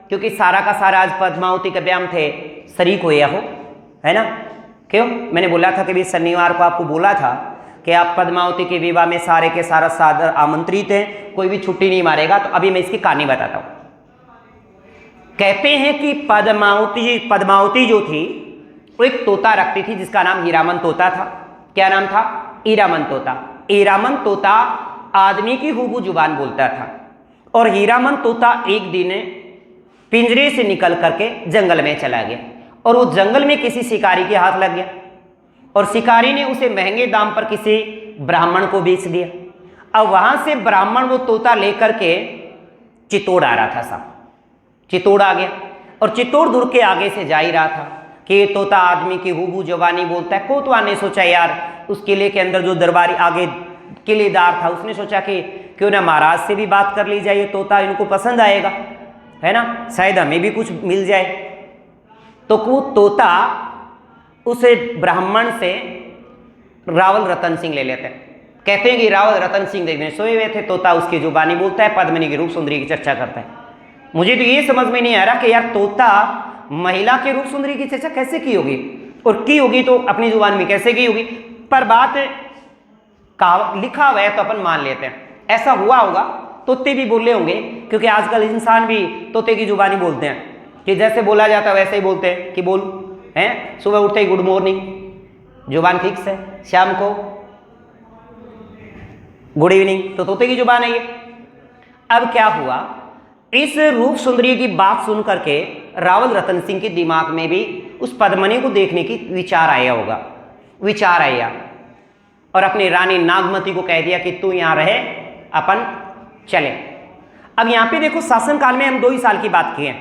क्योंकि सारा का सारा आज पद्मावती के ब्याह थे शरीक हुए हो, है ना। क्यों? मैंने बोला था कि भी शनिवार को आपको बोला था कि आप पद्मावती के विवाह में सारे के सारा सादर आमंत्रित हैं, कोई भी छुट्टी नहीं मारेगा। तो अभी मैं इसकी कहानी बताता हूं। कहते हैं कि पद्मावती जो थी वो एक तोता रखती थी जिसका नाम हीरामन तोता था। क्या नाम था? हीरामन तोता। हीरामन तोता आदमी की हूबहू जुबान बोलता था। और हीरामन तोता एक दिन पिंजरे से निकल करके जंगल में चला गया और वो जंगल में किसी शिकारी के हाथ लग गया और शिकारी ने उसे महंगे दाम पर किसी ब्राह्मण को बेच दिया। अब वहां से ब्राह्मण वो तोता लेकर के चित्तौड़ आ रहा था साहब। चित्तौड़ आ गया और चित्तौड़ दूर के आगे से जा ही रहा था कि ये तोता आदमी की हूबहू जुबानी बोलता है। कोतवाल ने सोचा यार उस किले के अंदर जो दरबारी आगे किलेदार था उसने सोचा कि क्यों ना महाराज से भी बात कर ली जाए, ये तोता इनको पसंद आएगा, है ना, शायद हमें भी कुछ मिल जाए। तो वो तोता उसे ब्राह्मण से रावल रतन सिंह ले लेते हैं। कहते हैं कि रावल रतन सिंह देखने सोए हुए थे, तोता उसकी जुबानी बोलता है, पद्मिनी के रूप सुंदरी की चर्चा करता है। मुझे तो ये समझ में नहीं आ रहा कि यार तोता महिला के रूप सुंदरी की चर्चा कैसे की होगी, और की होगी तो अपनी जुबान में कैसे की होगी। पर बात लिखा हुआ है तो अपन मान लेते हैं ऐसा हुआ होगा। तोते भी बोले होंगे क्योंकि आजकल इंसान भी तोते की जुबानी बोलते हैं कि जैसे बोला जाता है वैसे ही बोलते हैं कि बोल हैं, सुबह उठते ही गुड मॉर्निंग, जुबान फिक्स है, शाम को गुड इवनिंग, तो तोते की जुबान है ये। अब क्या हुआ, इस रूप सुंदरी की बात सुन करके रावल रतन सिंह के दिमाग में भी उस पद्मिनी को देखने की विचार आया होगा, विचार आया और अपनी रानी नागमती को कह दिया कि तू यहां रहे, अपन चले। अब यहां पे देखो शासनकाल में हम 2 ही साल की बात की है।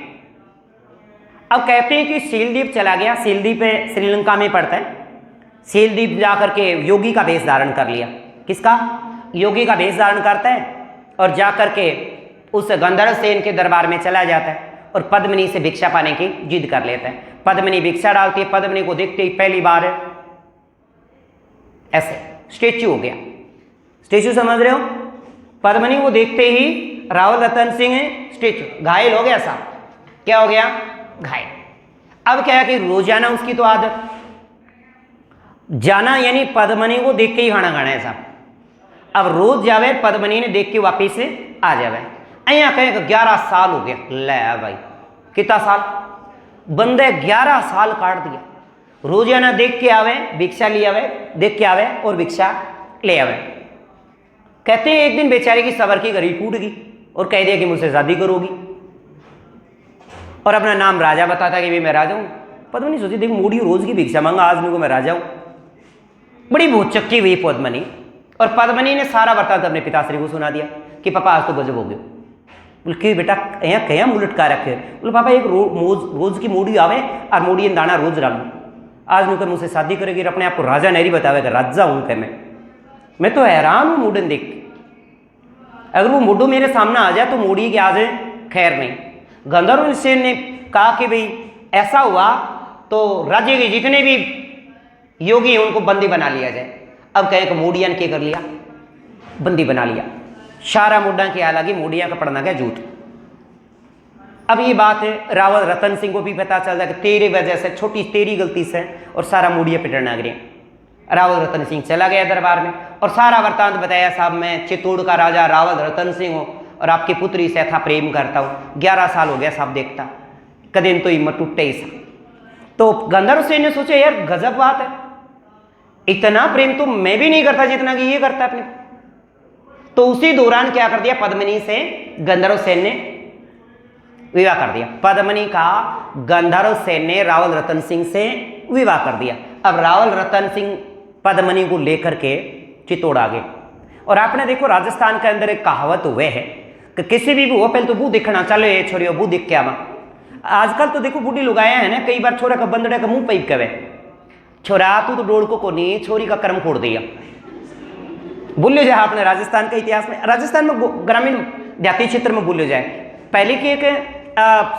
अब कहते हैं कि सीलदीप चला गया, सीलदीप श्रीलंका में पड़ता है। सीलदीप जाकर के योगी का भेष धारण कर लिया। किसका? योगी का भेष धारण करता है और जाकर के उस गंधर्व सेन के दरबार में चला जाता है और पद्मिनी से भिक्षा पाने की जिद कर लेता है। पद्मिनी भिक्षा डालती है, पद्मिनी को देखते ही पहली बार ऐसे स्टेच्यू हो गया। स्टेच्यू समझ रहे हो? पद्मिनी को देखते ही रावल रतन सिंह स्टेच्यू घायल हो गया साहब। क्या हो गया? घायल। अब क्या है कि रोजाना उसकी तो आदत जाना, यानी पद्मिनी को देख के ही खाना खाना है साहब। अब रोज जावे पद्मिनी ने देख के वापिस से आ जावे। अया कहें 11 साल हो गया। ले भाई कितना साल? बंदे 11 साल काट दिया। रोजाना देख के आवे, भिक्षा ले आवे, देख के आवे और भिक्षा ले आवे। कहते हैं एक दिन बेचारे की सबर की घड़ी टूट गई और कह दिया कि मुझसे शादी करोगी, और अपना नाम राजा बताता कि भाई मैं राजा हूं। पद्मिनी सोची देखो मूडी रोज की भिक्षा मांगा, आज मेरे को मैं राजा हूं। बड़ी भौचक्की हुई पद्मिनी, और पद्मिनी ने सारा वृत्तांत अपने पिताश्री को सुना दिया कि पापा आज तो गजब हो गयो। बोले कि बेटा यहाँ कया मुलट का रखे? बोले पापा एक रोज की मूडी आवे और मूडी दाना रोज डालू। आज नु मुझसे शादी करेगी और अपने आप को राजा नहीं बतावेगा, राजा हूं क्या मैं तो हैरान हूं मूडन देख के। अगर वो मूडू मेरे सामने आ जाए तो मूडी के आज खैर नहीं। गंधर्व सेन ने कहा कि भाई ऐसा हुआ तो राज्य के जितने भी योगी हैं उनको बंदी बना लिया जाए। अब कहे कि मूडियन के कर लिया, बंदी बना लिया। सारा मुड्डा की हालांकि मूडिया का पड़ना गया जूत। अब ये बात है रावल रतन सिंह को भी पता चल जाए कि तेरे वजह से, छोटी तेरी गलती से और सारा मूडिया पिटना गया। रावल रतन सिंह चला गया दरबार में और सारा वृत्तांत बताया, साहब मैं चित्तौड़ का राजा रावल रतन सिंह हूँ और आपकी पुत्री से था प्रेम करता हूँ। 11 साल हो गया साहब देखता, कदम तो हिम्मत टूटे ही सा। तो गंधर्व सेन ने सोचा यार गजब बात है, इतना प्रेम तो मैं भी नहीं करता जितना कि ये करता अपने। तो उसी दौरान क्या कर दिया, पद्मिनी से गंधर्व सेन ने विवाह कर दिया। पद्मिनी का गंधर्व सेन ने रावल रतन सिंह से विवाह कर दिया। अब रावल रतन सिंह पद्मिनी को लेकर के चित्तौड़ आ गए। और आपने देखो राजस्थान के अंदर एक कहावत हुए है कि किसी भी वो पहले तो बू दिखना, चलो ये छोरियो बू दिख के आवा। आजकल तो देखो बूढ़ी लोग आए हैं ना, कई बार छोरा का बंदड़े का मुंह पैप कवे, छोरा तू तो डोड़ को नहीं, छोरी का कर्म खोड़ दिया। भूल जाए आपने राजस्थान के इतिहास में, राजस्थान में ग्रामीण देहाती क्षेत्र में भूल जाए पहले की एक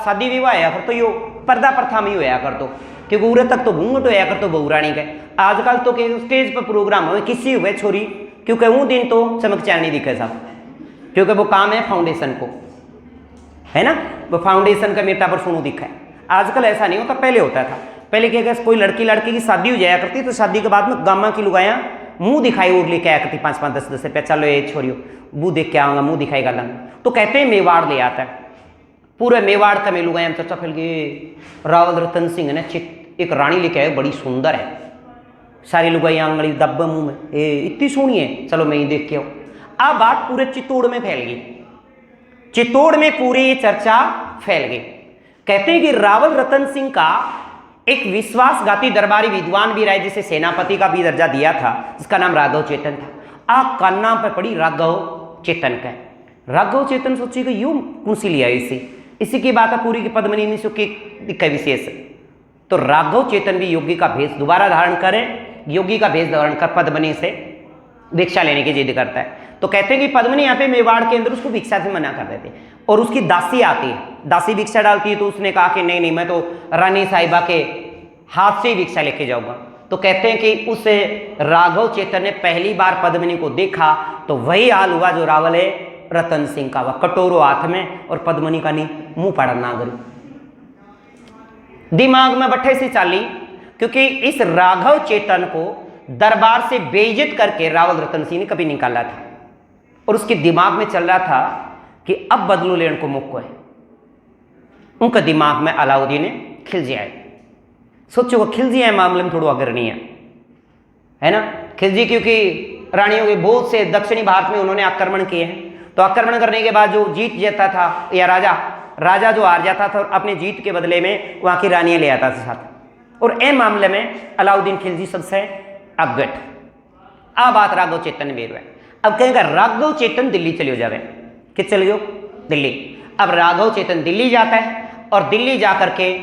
शादी विवाह आया कर तो यो पर्दा प्रथा में ही होया कर तो, क्योंकि उरे तक तो घूंघट होया कर तो बहुरानी के। आजकल तो के स्टेज पर प्रोग्राम हुए किसी हुए छोरी, क्योंकि वो दिन तो चमक चार नहीं दिखे साहब, क्योंकि वो काम है फाउंडेशन को। है ना, वो फाउंडेशन का मेटा पर सुनो दिखा है। आजकल ऐसा नहीं होता, पहले होता था। पहले क्या, कोई लड़की लड़के की शादी हो जाया करती तो शादी के बाद में गामा की लुगाया मुंह दिखाई और लेके आया करती 5-5, 10-10 रुपया, चलो ये छोड़ियो मुंह देख के आऊंगा, मुंह दिखाई गाला। तो कहते हैं मेवाड़ ले आता है, पूरे मेवाड़ का में लुगाया चर्चा फैल गई। रावल रतन सिंह ने एक रानी लेके आए, बड़ी सुंदर है, सारी लुगाई आंगड़ी दब्बा मुंह में, ए इतनी सोहनी है, चलो मैं ही देख के आऊँ। अब बात पूरे चित्तौड़ में फैल गई, चित्तौड़ में पूरी ये चर्चा फैल गई। कहते हैं कि रावल रतन सिंह का एक विश्वासघाती दरबारी विद्वान भी रहा, जिसे सेनापति का भी दर्जा दिया था, जिसका नाम राघव चेतन था। आप का नाम पे पड़ी राघव चेतन का। राघव चेतन सोचिएगा यूं कौन सी लिया इसी की बात है पूरी की पद्मनी में के विशेष। तो राघव चेतन भी योगी का भेष दोबारा धारण करे, योगी का भेष धारण कर पद्मनी से भिक्षा लेने की जिद करता है। तो कहते हैं कि पद्मनी यहाँ पे मेवाड़ के अंदर उसको भिक्षा से मना कर देते, और उसकी दासी आती है, दासी भिक्षा डालती है, तो उसने कहा कि नहीं नहीं, मैं तो रानी साहिबा के हाथ से ही भिक्षा लेके जाऊंगा। तो कहते हैं कि उस राघव चेतन ने पहली बार पद्मनी को देखा तो वही हाल हुआ जो रावल रतन सिंह का, वह कटोरो हाथ में और पद्मनी का नहीं मुंह पड़ा नागरी। दिमाग में बट्ठे से चाली, क्योंकि इस राघव चेतन को दरबार से बेइज्जत करके रावल रतन सिंह ने कभी निकाला था, और उसके दिमाग में चल रहा था कि अब बदलू लेने को मौका है। उनका दिमाग में अलाउद्दीन ने खिलजी आए, सोचो वो खिलजी है मामले में थोड़ा अग्रणी है ना। खिलजी क्योंकि रानियों के बहुत से दक्षिणी भारत में उन्होंने आक्रमण किए हैं, तो आक्रमण करने के बाद जो जीत जाता था, या राजा जो हार जाता था और अपने जीत के बदले में वहां की रानियां ले आता था साथ, और ए मामले में अलाउद्दीन खिलजी सबसे अवगत। अब बात राघव चेतन में है। अब कहेगा राघव चेतन दिल्ली चले जावे, कि चले जाओ दिल्ली। अब राघव चेतन दिल्ली जाता है, और दिल्ली जाकर के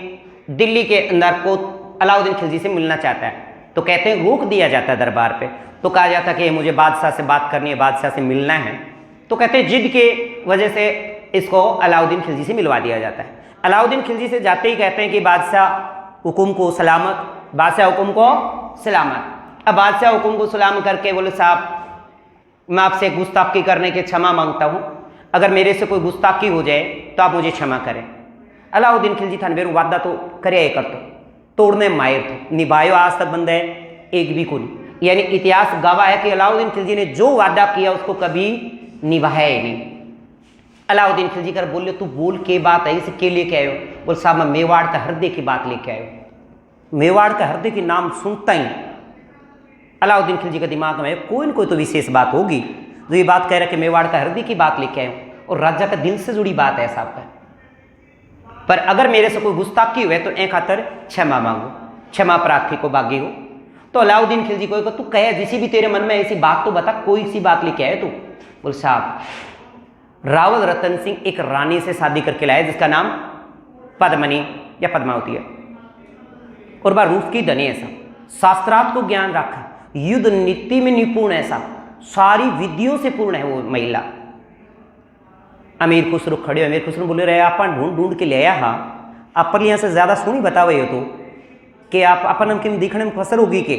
दिल्ली के अंदर को अलाउद्दीन खिलजी से मिलना चाहता है। तो कहते हैं रोक दिया जाता है दरबार पे, तो कहा जाता है कि मुझे बादशाह से बात करनी है, बादशाह से मिलना है। तो कहते हैं जिद के वजह से इसको अलाउद्दीन खिलजी से मिलवा दिया जाता है। अलाउद्दीन खिलजी से जाते ही कहते हैं कि बादशाह हुकुम को सलामत, बादशाह हुकुम को सलामत। अब बादशाह हुकुम को सलाम करके बोले साहब मैं आपसे गुस्ताखी करने की क्षमा मांगता हूँ, अगर मेरे से कोई गुस्ताखी हो जाए तो आप मुझे क्षमा करें। अलाउद्दीन खिलजी थान बेरू वादा तो करे कर, तो तोड़ने मायर तो निभायो आज तक बंद है एक भी को नहीं। यानी इतिहास गवाह है कि अलाउद्दीन खिलजी ने जो वादा किया उसको कभी निभाया ही नहीं। अलाउद्दीन खिलजी कर बोले तू बोल के बात है, इसे के लेके आयो? बोल साहब मैं मेवाड़ का हृदय की बात लेके आयो। मेवाड़ का हृदय की नाम सुनता ही अलाउद्दीन खिलजी का दिमाग में कोई न कोई तो विशेष बात होगी जो ये बात कह रहा है कि मेवाड़ का हृदय की बात लेके आयो, और राजा का दिल से जुड़ी बात है साहब का। पर अगर मेरे से कोई गुस्ताखी हुए तो ए खातर क्षमा मांगो, क्षमा प्रार्थी को बागी हो। तो अलाउद्दीन खिलजी को तू कहे जिसी भी तेरे मन में ऐसी बात तो बता, कोई सी बात लेके आए तू? बोल साहब रावल रतन सिंह एक रानी से शादी करके लाए जिसका नाम पद्मनी या पद्मावती है, और वह रूप की धनी ऐसा, शास्त्रार्थ को ज्ञान रखा, युद्ध नीति में निपुण ऐसा, सारी विधियों से पूर्ण है वो महिला। अमीर खुसरो खड़े, अमीर खुसरो बोले रहे आप ढूंढ ढूंढ के ले आया, हाँ आप पर यहाँ से ज़्यादा सोनी बतावे हो तो कि आप अपन हम दिखने में फसल होगी के।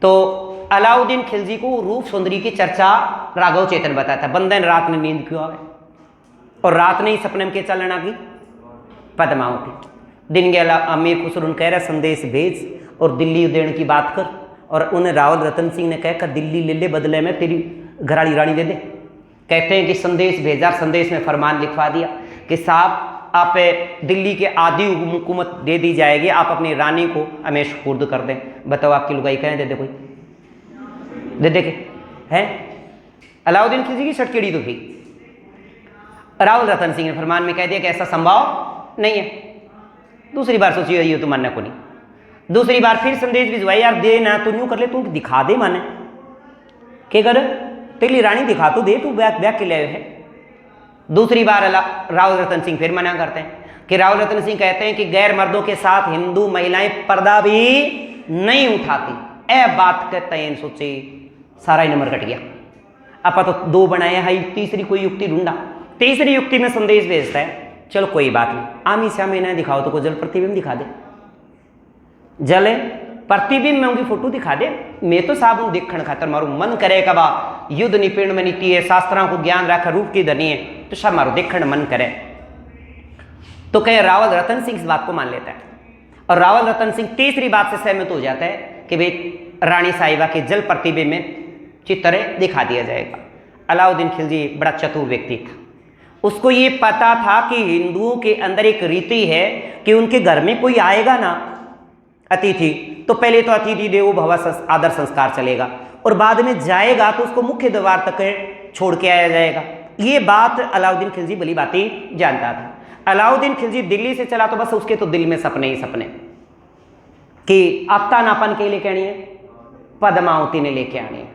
तो अलाउद्दीन खिलजी को रूप सुंदरी की चर्चा राघव चेतन बताता, बंदन रात में नींद क्यों आवे, और रात ने ही सपने में के चलना की पद्मावती। दिन गया अमीर खुसरो कह रहा संदेश भेज और दिल्ली देने की बात कर, और उन्हें रावल रतन सिंह ने कहकर दिल्ली ले ले, बदले में तेरी घराड़ी रानी दे दे। कहते हैं कि संदेश भेजा, संदेश में फरमान लिखवा दिया कि साहब आप दिल्ली के आधी हुकूमत दे दी जाएगी, आप अपनी रानी को हमें सुपुर्द कर दें। बताओ आपकी लुगाई कहें दे दे, कोई दे दे के हैं? अलाउद्दीन खिलजी की छटकेड़ी तो थी। रावल रतन सिंह ने फरमान में कह दिया कि ऐसा संभव नहीं है। दूसरी बार सोचिए ये तो मानना को नहीं। दूसरी बार फिर संदेश भिजवाई, यार दे ना तो यूँ कर ले, तू दिखा दे माने क्या कर तेरी रानी दिखा तो दे, तू बैग के लिए है। दूसरी बार रावल रतन सिंह फिर मना करते हैं कि रावल रतन सिंह कहते हैं कि गैर मर्दों के साथ हिंदू महिलाएं पर्दा भी नहीं उठाती। ए बात कहते हैं सोचे सारा ही नंबर कट गया। आप तो दो बनाया है, तीसरी कोई युक्ति ढूंढा, तीसरी युक्ति में संदेश भेजता है चलो कोई बात नहीं, आमी सामी ना दिखाओ तो कोई जल प्रतिबिंब दिखा दे, जल प्रतिबिंब में उनकी फोटो दिखा दे। मैं तो साहब देखण खातर मारो मन करे का बा युद्ध निपुण में नीति है, शास्त्रों को ज्ञान रखा, रूप की धनी है, तो सब मारो देखण मन करे। तो कहे रावल रतन सिंह इस बात को मान लेता है और रावल रतन सिंह तीसरी बात से सहमत हो जाता है कि भाई रानी साहिबा के जल प्रतिबिंब में चित्र दिखा दिया जाएगा। अलाउद्दीन खिलजी बड़ा चतुर व्यक्ति था, उसको ये पता था कि हिंदुओं के अंदर एक रीति है कि उनके घर में कोई आएगा ना अतिथि, तो पहले तो अतिथि देवो भव आदर संस्कार चलेगा और बाद में जाएगा तो उसको मुख्य द्वार तक छोड़ के आया जाएगा। ये बात अलाउद्दीन खिलजी भली बातें जानता था। अलाउद्दीन खिलजी दिल्ली से चला तो बस उसके तो दिल में सपने ही सपने कि आफ्ता नापन के लेके आनी है, पद्मावती ने लेके आनी है।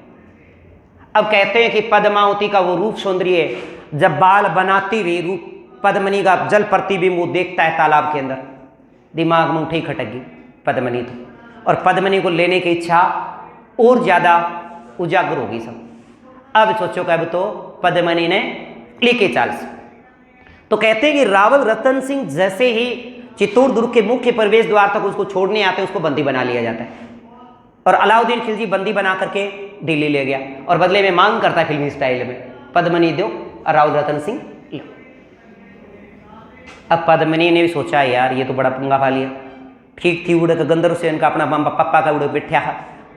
अब कहते हैं कि पद्मावती का वो रूप सौंदर्य जब बाल बनाती हुई रूप पद्मनी का जल प्रतिबिंब वो देखता है तालाब के अंदर, दिमाग में उठे खटक पद्मनी तो, और पद्मनी को लेने की इच्छा और ज्यादा उजागर होगी सब। अब सोचो कब तो पद्मनी ने लेके चाल से, तो कहते हैं कि रावल रतन सिंह जैसे ही चित्तौड़ दुर्ग के मुख्य प्रवेश द्वार तक उसको छोड़ने आते उसको बंदी बना लिया जाता है और अलाउद्दीन खिलजी बंदी बना करके दिल्ली ले गया और बदले में मांग करता है फिल्मी स्टाइल में, पद्मनी दो और रावल रतन सिंह लो। अब पद्मनी ने भी सोचा यार ये तो बड़ा पंगा पा लिया, ठीक थी उड़ गंदर से इनका अपना मामा पप्पा का उड़े बैठा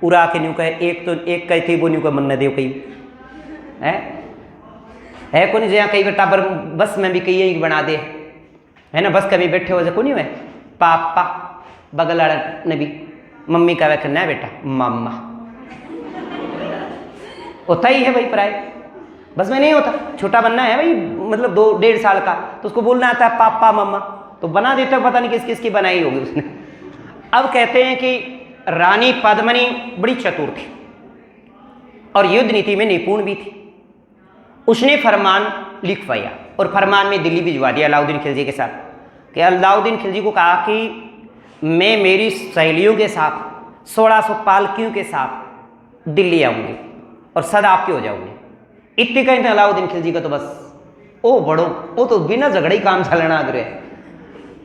उड़ा के न्यू कहे एक तो एक कही थी वो न्यू को मन देव कही है को नहीं जहाँ कई बेटा पर बस में भी कही यही बना दे है ना, बस कभी बैठे हो को नहीं है पापा बगल ने भी मम्मी का वैसे ना बेटा मामा होता ही है भाई प्राय, बस में नहीं होता, छोटा बनना है भाई मतलब 2-1.5 साल का तो उसको बोलना आता है पापा मम्मा तो बना देते हो, पता नहीं किस किस की बनाई होगी उसने। अब कहते हैं कि रानी पद्मनी बड़ी चतुर थी और युद्ध नीति में निपुण भी थी। उसने फरमान लिखवाया और फरमान में दिल्ली भिजवा दिया अलाउद्दीन खिलजी के साथ कि अलाउद्दीन खिलजी को कहा कि मैं मेरी सहेलियों के साथ 1600 पालकियों के साथ दिल्ली आऊंगी और सदा आपके हो जाऊंगी। इतने कहीं थे अलाउद्दीन खिलजी का तो बस ओ बड़ो वो तो बिना झगड़े ही काम चलना आग्रह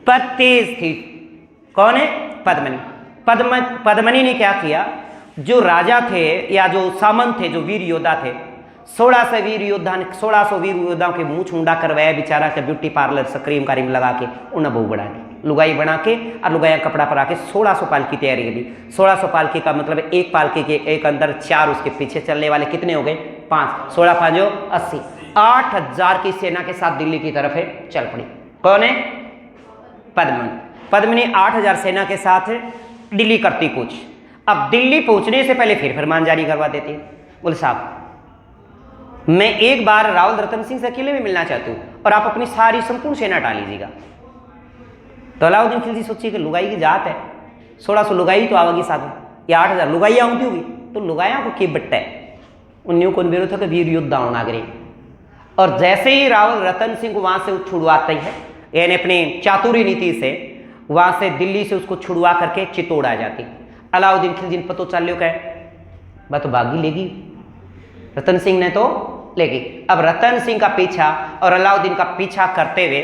पर तेज थी। कौन है? पद्मनी। पद्मनी ने क्या किया, जो राजा थे या जो सामंत थे, जो वीर योद्धा थे, 1600 वीर योद्धाओं के मुंह छुंडा करवाया बेचारा के ब्यूटी पार्लर से क्रीम कारीम लगा के उन्हें बहू बढ़ा के लुगाई बना के और लुगाया कपड़ा पर आके 1600 पालकी तैयारी की। 1600 पालकी का मतलब एक पालकी के एक अंदर 4 उसके पीछे चलने वाले कितने हो गए 5, 16 5 80, 8000 की सेना के साथ दिल्ली की तरफ है चल पड़ी। कौन है? पद्मनी 8000 सेना के साथ दिल्ली करती कूच। अब दिल्ली पहुंचने से पहले फिर फरमान जारी करवा देती, बोले साहब मैं एक बार रावल रतन सिंह से अकेले में मिलना चाहती हूँ और आप अपनी सारी संपूर्ण सेना हटा लीजिएगा। तो अलाउद्दीन खिलजी सोचिए कि लुगाई की जात है, 1600 लुगाई तो आवेगी साथ या 8000 लुगाई आऊँगी होगी तो लुगाया को की बट्टा है उन्हीं को विरोध था कि वीर योद्धा होना करे। और जैसे ही रावल रतन सिंह को वहां से छुड़वाता ही है, यानी अपनी चातुरी नीति से वहां से दिल्ली से उसको छुड़वा करके चित्तौड़ आ जाती। अलाउद्दीन खिलजी पतो चल लो कह वह तो भागी लेगी, रतन सिंह ने तो लेगी। अब रतन सिंह का पीछा और अलाउद्दीन का पीछा करते हुए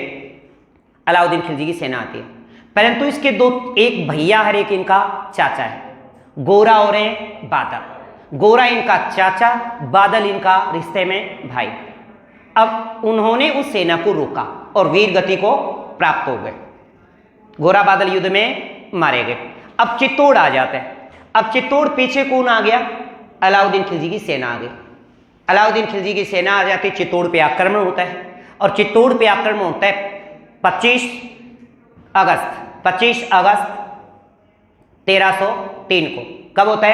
अलाउद्दीन खिलजी की सेना आती है, परंतु इसके दो एक भैया हर एक इनका चाचा है, गोरा और बादल। गोरा इनका चाचा, बादल इनका रिश्ते में भाई। अब उन्होंने उस सेना को रोका और वीर गति को प्राप्त हो गए। गोरा बादल युद्ध में मारे गए। अब चित्तौड़ आ जाते हैं। अब चित्तौड़ पीछे कौन आ गया? अलाउद्दीन खिलजी की सेना आ गई। अलाउद्दीन खिलजी की सेना आ जाती, चित्तौड़ पे आक्रमण होता है और चित्तौड़ पे आक्रमण होता है 25 अगस्त 1303 को। कब होता है?